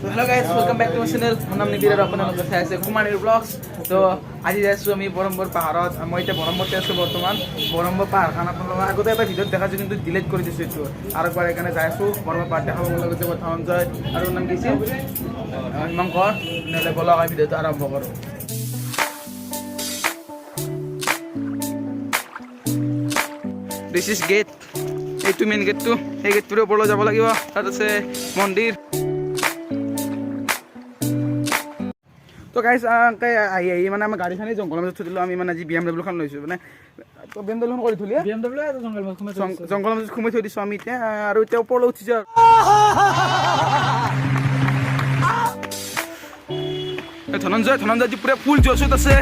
Hello guys, welcome back to my channel. My name is Nibir and I'm going to Kumanir Vlogs. So, আজি যাইছো আমি বৰমবৰ পাহাৰত মই এটা বৰমবৰতে আছো বৰ্তমান বৰমবৰ পাহাৰখন আপোনালোকক আগতে এটা ভিডিঅ' দেখাইছো কিন্তু ডিলিট কৰি দিছো এইটো আৰু একবাৰ এখানে যাইছো বৰমবৰ পাহাৰ দেখাব মন লাগিছে বৰ্তমান যায় আৰু নাম কি আছিল হিমাংকৰ নেলে বলা ভিডিঅ'টো আৰম্ভ কৰো This is gate এইটো মেইন গেটটো এই গেটটোৰ ওপৰলৈ যাব লাগিব তাত আছে মন্দিৰ তো গাইস আই মানে আমি গাড়ীখানি জংগলৰ মাজত থৈ দিলো আমি মানে আজি BMW খন লৈছো মানে তো BMW খন কৰি থলিয়া BMW এটা জংগলৰ মাজত খুমাই থৈ দিছো আমি এতিয়া আৰু এতিয়া ওপৰলৈ উঠি যাও ধনঞ্জয় পুৰা ফুল জোছত আছে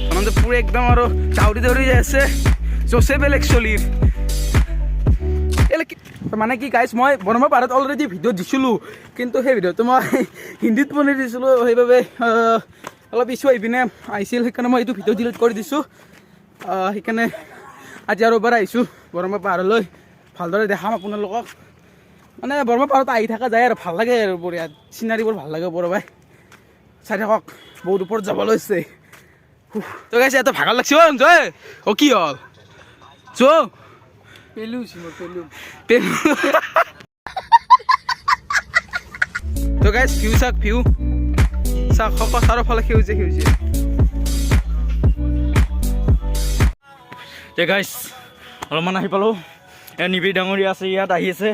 ধনঞ্জয় পুৰা একদম আৰু দাউৰি যাই আছে জোছে বেলেগ চলিৰ মানে কি গাইছ মই বৰমবৰ পাহাৰত অলৰেডি ভিডিঅ' দিছিলোঁ কিন্তু সেই ভিডিঅ'টো মই হিন্দীত বনাই দিছিলোঁ সেইবাবে অলপ ইছ্যু আহি পিনে আহিছিল সেইকাৰণে মই এইটো ভিডিঅ' ডিলিট কৰি দিছোঁ সেইকাৰণে আজি আৰু এবাৰ আহিছোঁ বৰমবৰ পাহাৰলৈ ভালদৰে দেখাম আপোনালোকক মানে বৰমবৰ পাহাৰত আহি থকা যায় আৰু ভাল লাগে আৰু বঢ়িয়া চিনাৰীবোৰ ভাল লাগে বৰবাই চাই থাকক বহুত ওপৰত যাব লৈছে তো গাইছ এত ভাগৰ লাগছে জয় কি হ'ল পেলু তো গাইছ ভিউ চাক চাৰিওফালে সেউজীয়া গাইছ অলপমান আহি পালোঁ নিবিৰ ডাঙৰীয়া আছে ইয়াত আহি আছে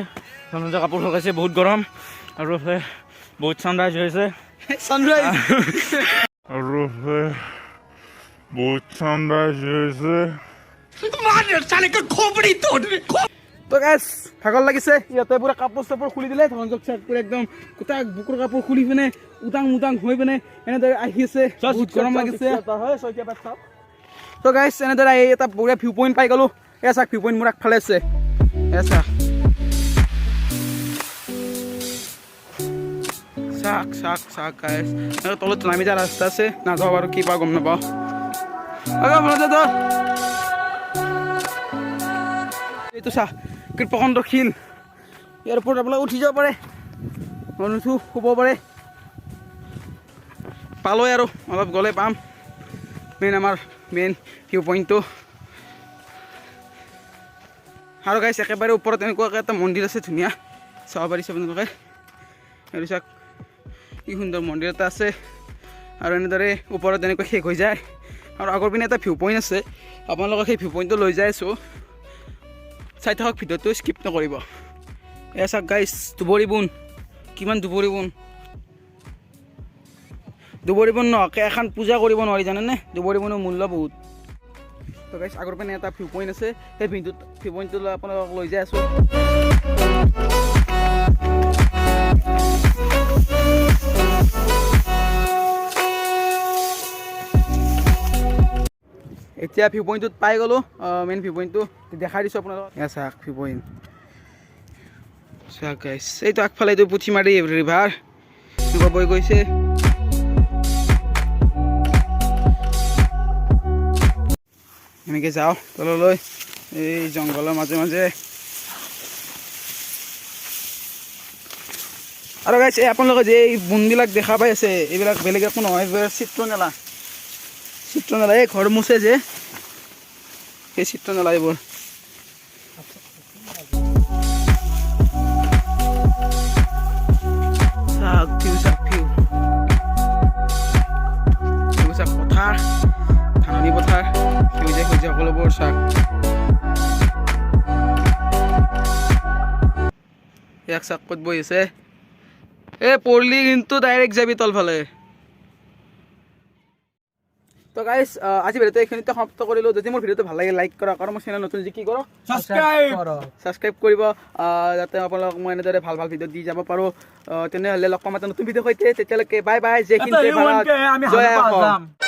ধনঞ্জয় কাপোৰ লগাইছে বহুত গৰম আৰু বহুত ছানৰাইজ হৈছে তো গাইছ ভাগৰ লাগিছে ইয়াতে পুৰা কাপোৰ চাপোৰ খুলি দিলে ধনঞ্জয় পুৰা একদম গোটা বুকুৰ কাপোৰ খুলি পিনে উটাং হৈ পিনে এনেদৰে আহি আছে বহুত গৰম লাগিছে তো গাইছ এনেদৰে আহি এটা বঢ়িয়া ভিউ পইণ্ট পাই গ'লো এয়া চাওক ভিউ পইণ্ট মোৰ আগফালে আছে এয়া চাওক গাইছ তলত নামি যোৱা ৰাস্তা আছে নাযাওঁ বাৰু কি পাওঁ গম নাপাওঁ এইটো চা কৃপকণ্ড শিল ইয়াৰ ওপৰত আপোনালোক উঠি যাব পাৰে নুঠো শুব পাৰে পালোঁ আৰু অলপ গ'লে পাম আমাৰ মেইন ভিউ পইণ্টটো আৰু গাইছ একেবাৰে ওপৰত এনেকুৱাকৈ এটা মন্দিৰ আছে ধুনীয়া চাব পাৰিছে আপোনালোকে আৰু চাওক কি সুন্দৰ মন্দিৰ এটা আছে আৰু এনেদৰে ওপৰত এনেকৈ শেষ হৈ যায় আৰু আগৰ পিনে এটা ভিউ পইণ্ট আছে আপোনালোকক সেই ভিউ পইণ্টটো লৈ যাই আছোঁ চাই থাকক ভিডিঅ'টো স্কিপ নকৰিব এয়া চাওক গাইছ দুবৰি বোন কিমান দুবৰি বোন নহকে এখন পূজা কৰিব নোৱাৰি জানেনে দুবৰি বোনৰ মূল্য বহুত তো গাইছ আগৰ পিনে এটা ভিউ পইণ্ট আছে সেই ভিউ পইণ্টটো আপোনালোকক লৈ যাই আছোঁ এতিয়া ভিউ পইণ্টটোত পাই গ'লোঁ মেইন ভিউ পইণ্টটো দেখাই দিছোঁ আপোনালোকক এয়া চাওক ভিউ পইণ্ট চাওক গাইছ এইটো আগফালে এইটো পুঠিমাৰি ৰিভাৰ এনেকুৱা বৈ গৈছে এনেকৈ যাওঁ তললৈ এই জংঘলৰ মাজে আৰু গাইছ এই আপোনালোকে যে এই বোনবিলাক দেখা পাই আছে এইবিলাক বেলেগ একো নহয় এইবিলাক চিত্ৰনলা এই ঘৰ মুছে যে সেই চিত্ৰনলা এইবোৰ পথাৰ ধাননি পথাৰ সেউজীয়া সকলোবোৰ চাওক ইয়াক চাক ক'ত বহি আছে পৰলি কিন্তু ডাইৰেক্ট যাবি তলফালে তো গাইছ আজি ভিডিঅ'টো এইখিনিতে সমাপ্ত কৰিলোঁ যদি মোৰ ভিডিঅ'টো ভাল লাগে লাইক কৰা আৰু মোৰ চেনেল নতুন যি কি কৰক ছাবস্ক্ৰাইব কৰিব যাতে আপোনালোকক মই এনেদৰে ভাল ভিডিঅ' দি যাব পাৰোঁ তেনেহ'লে লগ পাম এটা নতুন ভিডিঅ' সৈতে তেতিয়ালৈকে বাই জয় হিন্দ জয় অসম